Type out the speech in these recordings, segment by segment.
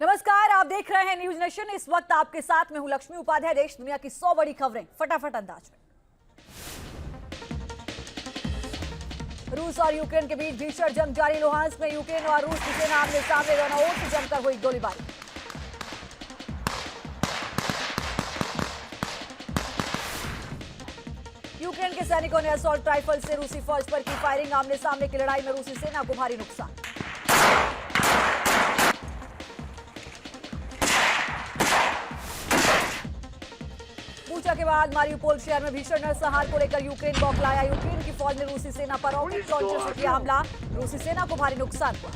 नमस्कार, आप देख रहे हैं न्यूज नेशन। इस वक्त आपके साथ में हूं लक्ष्मी उपाध्याय। देश दुनिया की 100 बड़ी खबरें फटाफट अंदाज में। रूस और यूक्रेन के बीच भीषण जंग जारी। लुहांस्क में यूक्रेन और रूस की सेना आमने सामने, दोनों ओर से जमकर हुई गोलीबारी। यूक्रेन के सैनिकों ने असॉल्ट राइफल से रूसी फौज पर की फायरिंग। आमने सामने की लड़ाई में रूसी सेना को भारी नुकसान। बूचा के बाद मारियुपोल शहर में भीषण नरसंहार को लेकर यूक्रेन बौखलाया। यूक्रेन की फौज ने रूसी सेना पर रॉकेट लॉन्चर से किया हमला। रूसी सेना को भारी नुकसान हुआ।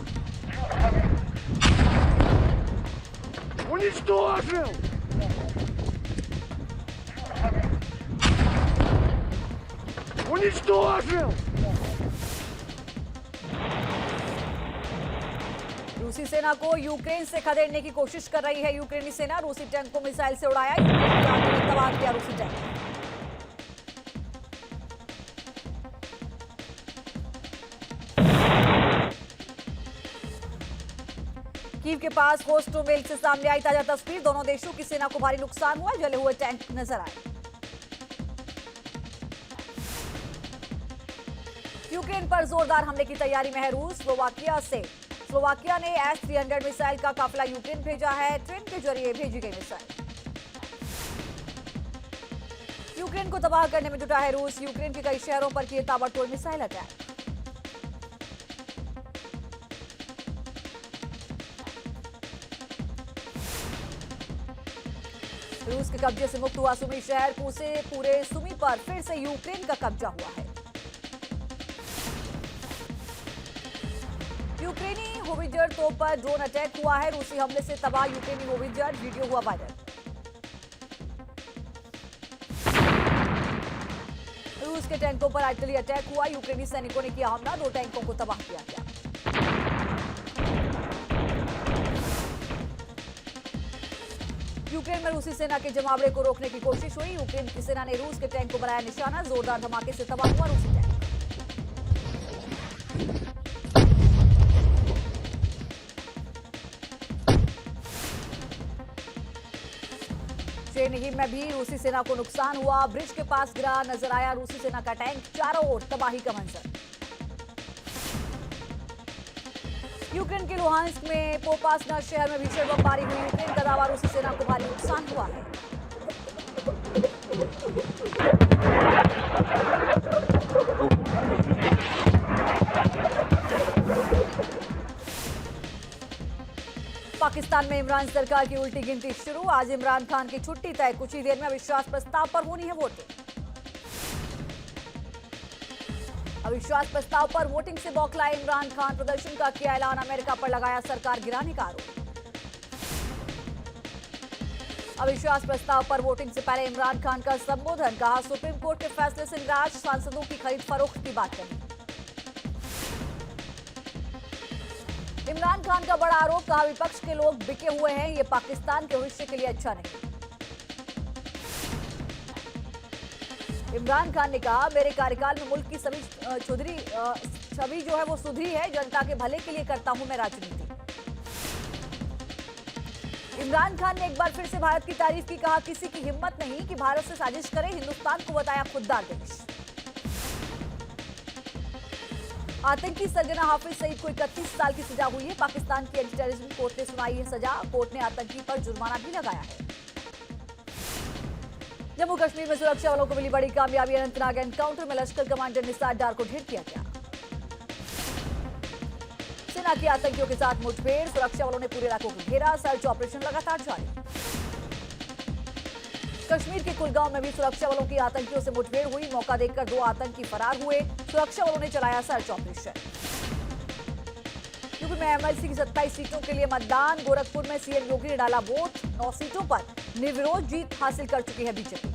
रूसी सेना को यूक्रेन से खदेड़ने की कोशिश कर रही है यूक्रेनी सेना। रूसी टैंक को मिसाइल से उड़ाया। यूक्रेन की आर्मी ने तबाह किया रूसी टैंक। कीव के पास होस्टोमेल से सामने आई ताजा तस्वीर। दोनों देशों की सेना को भारी नुकसान हुआ। जले हुए टैंक नजर आए। यूक्रेन पर जोरदार हमले की तैयारी में है रूस। स्लोवाकिया ने S-300 मिसाइल का काफिला यूक्रेन भेजा है। ट्रेन के जरिए भेजी गई मिसाइल। यूक्रेन को तबाह करने में जुटा है रूस। यूक्रेन के कई शहरों पर किए ताबड़तोड़ मिसाइल अटैक। रूस के कब्जे से मुक्त हुआ सुमी शहर। पूरे सुमी पर फिर से यूक्रेन का कब्जा हुआ है। यूक्रेनी होवित्जर तोप पर ड्रोन अटैक हुआ है। रूसी हमले से तबाह यूक्रेनी होवित्जर, वीडियो हुआ वायरल। रूस के टैंकों पर आर्टिलरी अटैक हुआ। यूक्रेनी सैनिकों ने किया हमला। 2 टैंकों को तबाह किया गया। यूक्रेन में रूसी सेना के जमावड़े को रोकने की कोशिश हुई। यूक्रेन की सेना ने रूस के टैंक को बनाया निशाना। जोरदार धमाके से तबाह हुआ रूसी टैंक। चेरनिहिव में भी रूसी सेना को नुकसान हुआ। ब्रिज के पास गिरा नजर आया रूसी सेना का टैंक। चारों ओर तबाही का मंजर। यूक्रेन के लुहांस्क में पोपासना शहर में भीषण बमबारी हुई। यूक्रेन का दावा, रूसी सेना को भारी नुकसान हुआ है। पाकिस्तान में इमरान सरकार की उल्टी गिनती शुरू। आज इमरान खान की छुट्टी तय। कुछ ही देर में अविश्वास प्रस्ताव पर होनी है वोटिंग। अविश्वास प्रस्ताव पर वोटिंग से बौखलाए इमरान खान। प्रदर्शन का किया ऐलान। अमेरिका पर लगाया सरकार गिराने का आरोप। अविश्वास प्रस्ताव पर वोटिंग से पहले इमरान खान का संबोधन। कहा, सुप्रीम कोर्ट के फैसले से निराश। सांसदों की खरीद फरोख्त की बात कही। इमरान खान का बड़ा आरोप। कहा, विपक्ष के लोग बिके हुए हैं। ये पाकिस्तान के भविष्य के लिए अच्छा नहीं। इमरान खान ने कहा, मेरे कार्यकाल में मुल्क की छवि जो है वो सुधरी है। जनता के भले के लिए करता हूं मैं राजनीति। इमरान खान ने एक बार फिर से भारत की तारीफ की। कहा, किसी की हिम्मत नहीं कि भारत से साजिश करे। हिंदुस्तान को बताया खुददार देश। आतंकी सरगना हाफिज सईद को 31 साल की सजा हुई है। पाकिस्तान की एंटी टेररिज्म कोर्ट ने सुनाई है सजा। कोर्ट ने आतंकी पर जुर्माना भी लगाया है। जम्मू कश्मीर में सुरक्षा बलों को मिली बड़ी कामयाबी। अनंतनाग एनकाउंटर में लश्कर कमांडर निसार डार को ढेर किया गया। सेना की आतंकियों के साथ मुठभेड़। सुरक्षा बलों ने पूरे इलाकों को घेरा। सर्च ऑपरेशन लगातार जारी। कश्मीर के कुलगांव में भी सुरक्षा बलों की आतंकियों से मुठभेड़ हुई। मौका देखकर 2 आतंकी फरार हुए। सुरक्षा बलों ने चलाया सर्च ऑपरेशन। यूपी में एमएलसी की 27 सीटों के लिए मतदान। गोरखपुर में सीएम योगी ने डाला वोट। 9 सीटों पर निर्विरोध जीत हासिल कर चुकी है बीजेपी।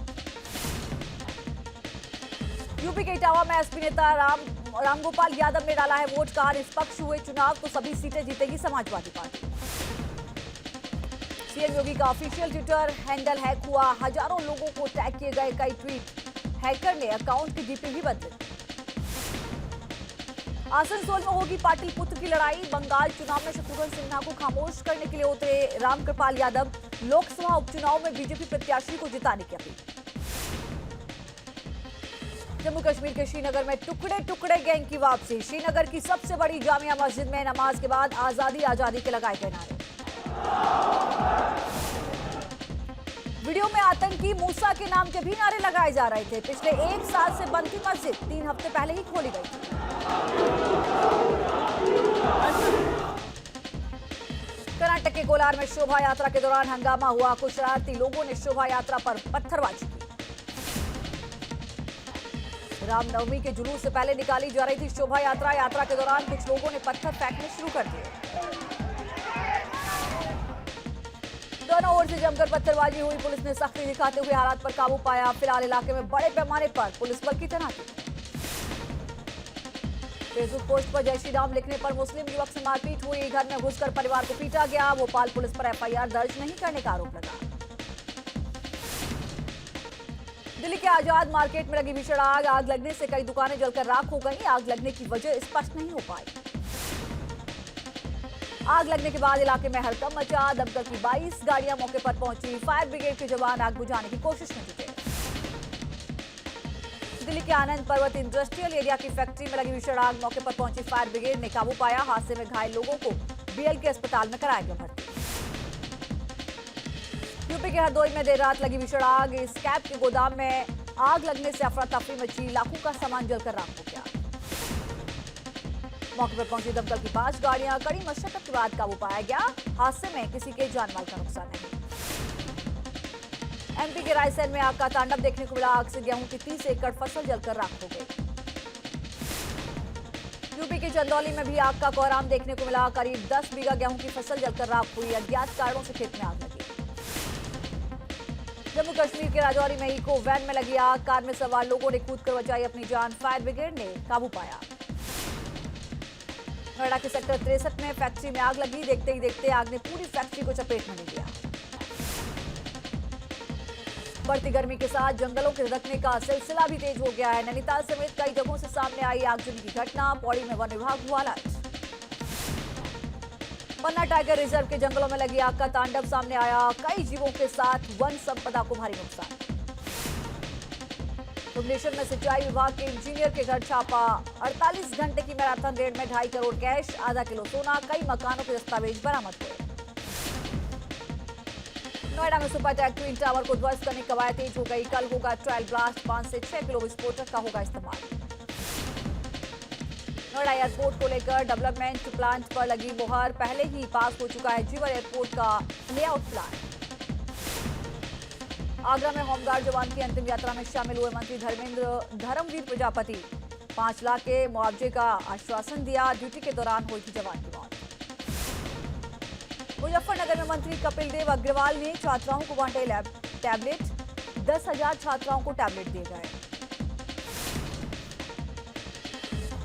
यूपी के इटावा में एसपी नेता रामगोपाल यादव ने डाला है वोट। कहा, निष्पक्ष हुए चुनाव तो सभी सीटें जीतेगी समाजवादी पार्टी। सीएम योगी का ऑफिशियल ट्विटर हैंडल हैक हुआ। हजारों लोगों को टैग किए गए कई ट्वीट। हैकर ने अकाउंट की डीपी भी बदली। आसनसोल में होगी पाटिल पुत्र की लड़ाई। बंगाल चुनाव में शत्रुघ्न सिन्हा को खामोश करने के लिए उतरे रामकृपाल यादव। लोकसभा उपचुनाव में बीजेपी प्रत्याशी को जिताने की अपील। जम्मू कश्मीर के श्रीनगर में टुकड़े टुकड़े गैंग की वापसी। श्रीनगर की सबसे बड़ी जामिया मस्जिद में नमाज के बाद आजादी आजादी के लगाए गए नारे। वीडियो में आतंकी मूसा के नाम के भी नारे लगाए जा रहे थे। पिछले 1 साल से बंद थी मस्जिद, 3 हफ्ते पहले ही खोली गई थी। कर्नाटक के कोलार में शोभा यात्रा के दौरान हंगामा हुआ। कुछ शरारती लोगों ने शोभा यात्रा पर पत्थरबाजी की। रामनवमी के जुलूस से पहले निकाली जा रही थी शोभा यात्रा। यात्रा के दौरान कुछ लोगों ने पत्थर फेंकने शुरू कर दिए। दोनों ओर से जमकर पत्थरबाजी हुई। पुलिस ने सख्ती दिखाते हुए हालात पर काबू पाया। फिलहाल इलाके में बड़े पैमाने पर पुलिस बल की तैनाती। फेसबुक पोस्ट पर जय श्री राम लिखने पर मुस्लिम युवक से मारपीट हुई। घर में घुसकर परिवार को पीटा गया। भोपाल पुलिस पर एफआईआर दर्ज नहीं करने का आरोप लगा। दिल्ली के आजाद मार्केट में लगी भीषण आग। आग लगने से कई दुकानें जलकर राख हो गई। आग लगने की वजह स्पष्ट नहीं हो पाई। आग लगने के बाद इलाके में हड़कंप मचा। दमकल की 22 गाड़ियां मौके पर पहुंची। फायर ब्रिगेड के जवान आग बुझाने की कोशिश में जुटे। दिल्ली के आनंद पर्वत इंडस्ट्रियल एरिया की फैक्ट्री में लगी भीषण आग। मौके पर पहुंची फायर ब्रिगेड ने काबू पाया। हादसे में घायल लोगों को बीएलके अस्पताल में कराया गया भर्ती। यूपी के हरदोई में देर रात लगी भीषण आग। स्क्रैप के गोदाम में आग लगने से अफरा तफरी मची। लाखों का सामान जलकर राख हो गया। मौके पर पहुंची दमकल की 5 गाड़ियां। कड़ी मशक्कत के बाद काबू पाया गया। हादसे में किसी के जानमाल का नुकसान नहीं। एमपी के रायसेन में आग का तांडव देखने को मिला। आग से गेहूं की 30 एकड़ फसल जलकर राख हो गई। यूपी के चंदौली में भी आग का कोहराम देखने को मिला। करीब 10 बीघा गेहूं की फसल जलकर राख हुई। अज्ञात कारणों से खेत में आग लगी। जम्मू कश्मीर के राजौरी में इको वैन में लगी आग। कार में सवार लोगों ने कूदकर बचाई अपनी जान। फायर ब्रिगेड ने काबू पाया। नोएडा के सेक्टर 63 में फैक्ट्री में आग लगी। देखते ही देखते आग ने पूरी फैक्ट्री को चपेट में ले लिया। बढ़ती गर्मी के साथ जंगलों के धधकने का सिलसिला भी तेज हो गया है। नैनीताल समेत कई जगहों से सामने आई आगजनी की घटना। पौड़ी में वन विभाग हुआ अलर्ट। पन्ना टाइगर रिजर्व के जंगलों में लगी आग का तांडव सामने आया। कई जीवों के साथ वन संपदा को भारी नुकसान। भुवनेश्वर में सिंचाई विभाग के इंजीनियर के घर छापा। 48 घंटे की मैराथन रेड में 2.5 करोड़ कैश, आधा किलो सोना, कई मकानों के दस्तावेज बरामद हुए। नोएडा में सुपर टैग ट्विन टावर को ध्वस्त करने की कवायद तेज हो गई। कल होगा ट्रायल ब्लास्ट। 5 से 6 किलो विस्फोटक का होगा इस्तेमाल। नोएडा एयरपोर्ट को लेकर डेवलपमेंट प्लान पर लगी मुहर। पहले ही पास हो चुका है जीवर एयरपोर्ट का लेआउट प्लान। आगरा में होमगार्ड जवान की अंतिम यात्रा में शामिल हुए मंत्री धर्मवीर प्रजापति। 5 लाख के मुआवजे का आश्वासन दिया। ड्यूटी के दौरान हुई थी जवान की मौत। मुजफ्फरनगर में मंत्री कपिल देव अग्रवाल ने छात्राओं को बांटे टैबलेट। 10,000 छात्राओं को टैबलेट दिए गए।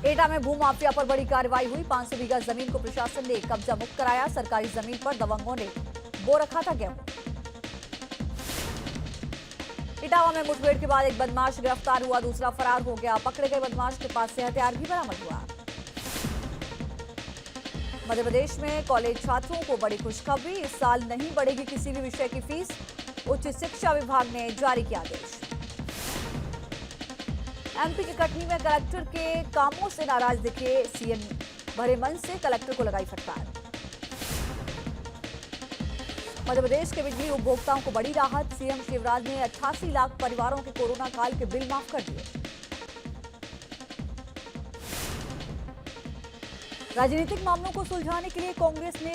एटा में भूमाफिया पर बड़ी कार्रवाई हुई। 500 बीघा जमीन को प्रशासन ने कब्जा मुक्त कराया। सरकारी जमीन पर दबंगों ने बो रखा था गेहूं। इटावा में मुठभेड़ के बाद एक बदमाश गिरफ्तार हुआ। दूसरा फरार हो गया। पकड़े गए बदमाश के पास से हथियार भी बरामद हुआ। मध्य प्रदेश में कॉलेज छात्रों को बड़ी खुशखबरी। इस साल नहीं बढ़ेगी किसी भी विषय की फीस। उच्च शिक्षा विभाग ने जारी किया आदेश। एमपी के कटनी में कलेक्टर के कामों से नाराज दिखे सीएम। भरे मन से कलेक्टर को लगाई फटकार। मध्य प्रदेश के बिजली उपभोक्ताओं को बड़ी राहत। सीएम शिवराज ने 88 लाख परिवारों के कोरोना काल के बिल माफ कर दिए। राजनीतिक मामलों को सुलझाने के लिए कांग्रेस ने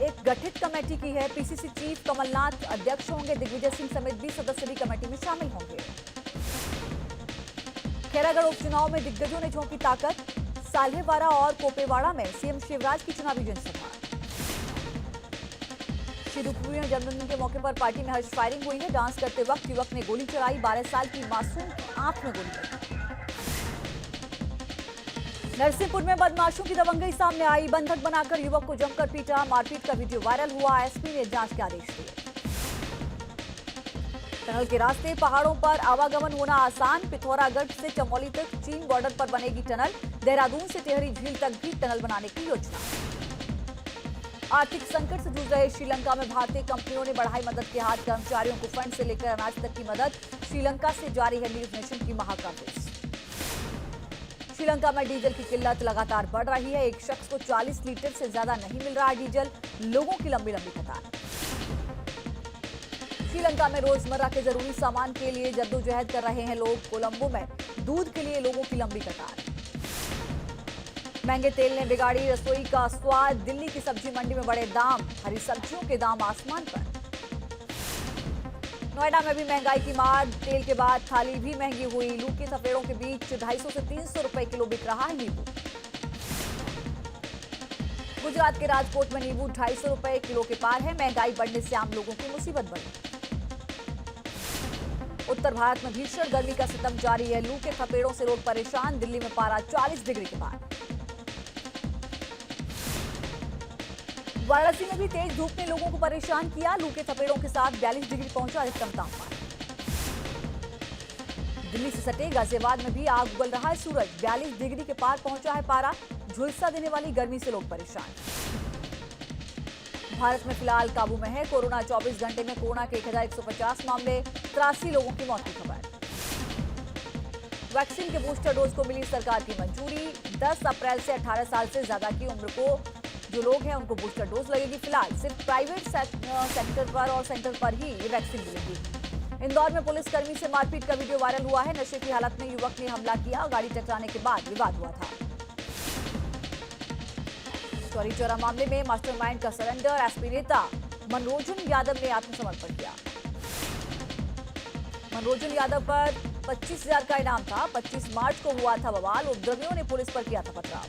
एक गठित कमेटी की है। पीसीसी चीफ कमलनाथ अध्यक्ष होंगे। दिग्विजय सिंह समेत 20 सदस्य भी कमेटी में शामिल होंगे। खैरागढ़ उपचुनाव में दिग्गजों ने झोंकी ताकत। साल्हेवाड़ा और कोपेवाड़ा में सीएम शिवराज की चुनावी जनसभा। शिवपुरी में जन्मदिन के मौके पर पार्टी में हर्ष फायरिंग हुई है। डांस करते वक्त युवक ने गोली चलाई। 12 साल की मासूम की आंख में गोली लगी। नरसिंहपुर में बदमाशों की दबंगई सामने आई। बंधक बनाकर युवक को जमकर पीटा। मारपीट का वीडियो वायरल हुआ। एसपी ने जांच के आदेश दिए। टनल के रास्ते पहाड़ों पर आवागमन होना आसान। पिथौरागढ़ से चमोली तक चीन बॉर्डर पर बनेगी टनल। देहरादून से टिहरी झील तक भी टनल बनाने की योजना। आर्थिक संकट से जूझ रहे श्रीलंका में भारतीय कंपनियों ने बढ़ाई मदद के हाथ। कर्मचारियों को फंड से लेकर अनाज तक की मदद। श्रीलंका से जारी है न्यूज नेशन की महाकाव्य। श्रीलंका में डीजल की किल्लत लगातार बढ़ रही है। एक शख्स को 40 लीटर से ज्यादा नहीं मिल रहा है डीजल। लोगों की लंबी लंबी कतार। श्रीलंका में रोजमर्रा के जरूरी सामान के लिए जद्दोजहद कर रहे हैं लोग। कोलंबो में दूध के लिए लोगों की लंबी कतार। महंगे तेल ने बिगाड़ी रसोई का स्वाद। दिल्ली की सब्जी मंडी में बढ़े दाम। हरी सब्जियों के दाम आसमान पर। नोएडा में भी महंगाई की मार। तेल के बाद थाली भी महंगी हुई। लू के थपेड़ों के बीच 250 से 300 रुपए किलो बिक रहा है नींबू। गुजरात के राजकोट में नींबू 250 रुपए किलो के पार है। महंगाई बढ़ने से आम लोगों की मुसीबत बढ़ी। उत्तर भारत में भीषण गर्मी का सितम जारी है। लू के थपेड़ों से लोग परेशान। दिल्ली में पारा 40 डिग्री के पार। वाराणसी में भी तेज धूप ने लोगों को परेशान किया। लू के थपेड़ों के साथ 42 डिग्री पहुंचा अधिकतम तापमान। दिल्ली से सटे गाजियाबाद में भी आग उगल रहा है सूरज। 42 डिग्री के पार पहुंचा है पारा। झुलसा देने वाली गर्मी से लोग परेशान। भारत में फिलहाल काबू में है कोरोना। 24 घंटे में कोरोना के 1150 मामले। 83 लोगों की मौत की खबर। वैक्सीन के बूस्टर डोज को मिली सरकार की मंजूरी। 10 अप्रैल से 18 साल से ज्यादा की उम्र को जो लोग हैं उनको बूस्टर डोज लगेगी। फिलहाल सिर्फ प्राइवेट सेक्टर पर और सेंटर पर ही ये वैक्सीन मिलेगी। इंदौर में पुलिसकर्मी से मारपीट का वीडियो वायरल हुआ है। नशे की हालत में युवक ने हमला किया। गाड़ी टकराने के बाद विवाद हुआ था। चौरी चौरा मामले में मास्टरमाइंड का सरेंडर। एसपी नेता मनोरंजन यादव ने आत्मसमर्पण किया। मनोरंजन यादव पर 25,000 का इनाम था। 25 मार्च को हुआ था बवाल। उपद्रवियों ने पुलिस पर किया था पथराव।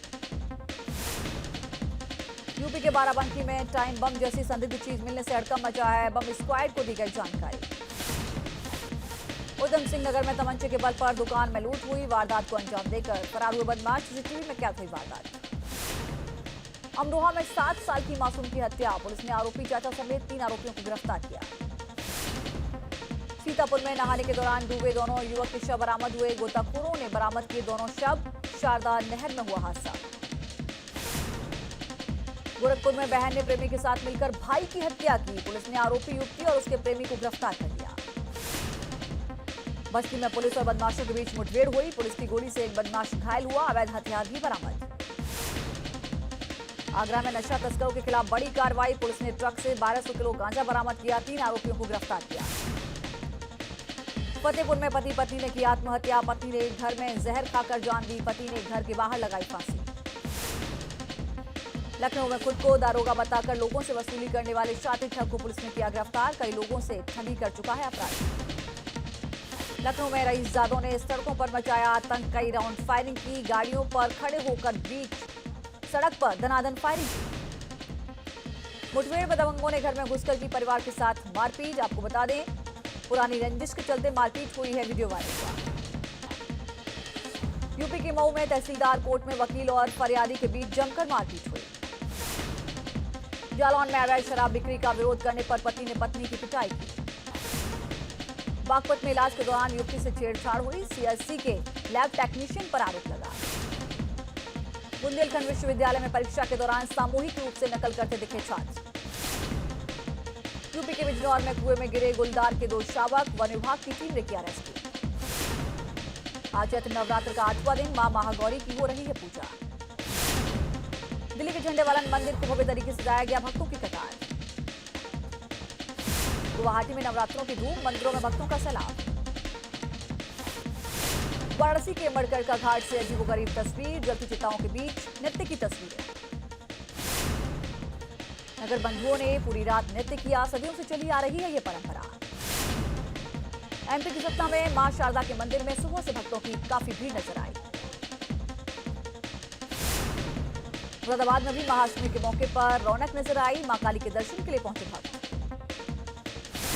यूपी के बाराबंकी में टाइम बम जैसी संदिग्ध चीज मिलने से हड़कंप मचा है। बम स्क्वाड को दी गई जानकारी। उधम सिंह नगर में तमंचे के बल पर दुकान में लूट हुई। वारदात को अंजाम देकर फरार हुए बदमाश। सीसीटीवी में कैद हुई वारदात। अमरोहा में 7 साल की मासूम की हत्या। पुलिस ने आरोपी चाचा समेत 3 आरोपियों को गिरफ्तार किया। सीतापुर में नहाने के दौरान डूबे दोनों युवक के शव बरामद हुए। गोताखोरों ने बरामद किए दोनों शव। शारदा नहर में हुआ हादसा। गोरखपुर में बहन ने प्रेमी के साथ मिलकर भाई की हत्या की। पुलिस ने आरोपी युवती और उसके प्रेमी को गिरफ्तार कर लिया। बस्ती में पुलिस और बदमाशों के बीच मुठभेड़ हुई। पुलिस की गोली से एक बदमाश घायल हुआ। अवैध हथियार भी बरामद। आगरा में नशा तस्करों के खिलाफ बड़ी कार्रवाई। पुलिस ने ट्रक से 1200 किलो गांजा बरामद किया। 3 आरोपियों को गिरफ्तार किया। फतेहपुर में पति पत्नी ने की आत्महत्या। पत्नी ने घर में जहर खाकर जान दी। पति ने घर के बाहर लगाई फांसी। लखनऊ में खुद को दारोगा बताकर लोगों से वसूली करने वाले शातिर ठग को पुलिस ने किया गिरफ्तार। कई लोगों से ठगी कर चुका है अपराधी। लखनऊ में रईसजादों ने सड़कों पर मचाया आतंक। कई राउंड फायरिंग की। गाड़ियों पर खड़े होकर बीच सड़क पर दनादन फायरिंग की। मुठभेड़ में दबंगों ने घर में घुसकर की परिवार के साथ मारपीट। आपको बता दें पुरानी रंजिश के चलते मारपीट हुई है। वीडियो वायरल हुआ। यूपी के मऊ में तहसीलदार कोर्ट में वकील और फरियादी के बीच जमकर मारपीट हुई। जालौन में अवैध शराब बिक्री का विरोध करने पर पति ने पत्नी की पिटाई की। बागपत में इलाज के दौरान युवती से छेड़छाड़ हुई। सीएससी के लैब टेक्नीशियन पर आरोप लगा। बुंदेलखंड विश्वविद्यालय में परीक्षा के दौरान सामूहिक रूप से नकल करते दिखे छात्र। यूपी के बिजनौर में कुएं में गिरे गुलदार के 2 शावक। वन विभाग की टीम ने किया रेस्क्यू। आज चैत्र नवरात्र का 8वां दिन। मां महागौरी की हो रही है पूजा। दिल्ली के झंडेवालन मंदिर को भव्य तरीके से सजाया गया। भक्तों की कतार। गुवाहाटी में नवरात्रों की धूम। मंदिरों में भक्तों का सैलाब। वाराणसी के मड़कड़ का घाट से अजीबोगरीब तस्वीर। जलती चिताओं के बीच नृत्य की तस्वीरें। नगर बंधुओं ने पूरी रात नृत्य किया। सदियों से चली आ रही है ये परंपरा। एमपी की सतना में मां शारदा के मंदिर में सुबह से भक्तों की काफी भीड़ नजर आई। मुरादाबाद में भी महाअष्टमी के मौके पर रौनक नजर आई। मां काली के दर्शन के लिए पहुंचे भक्त।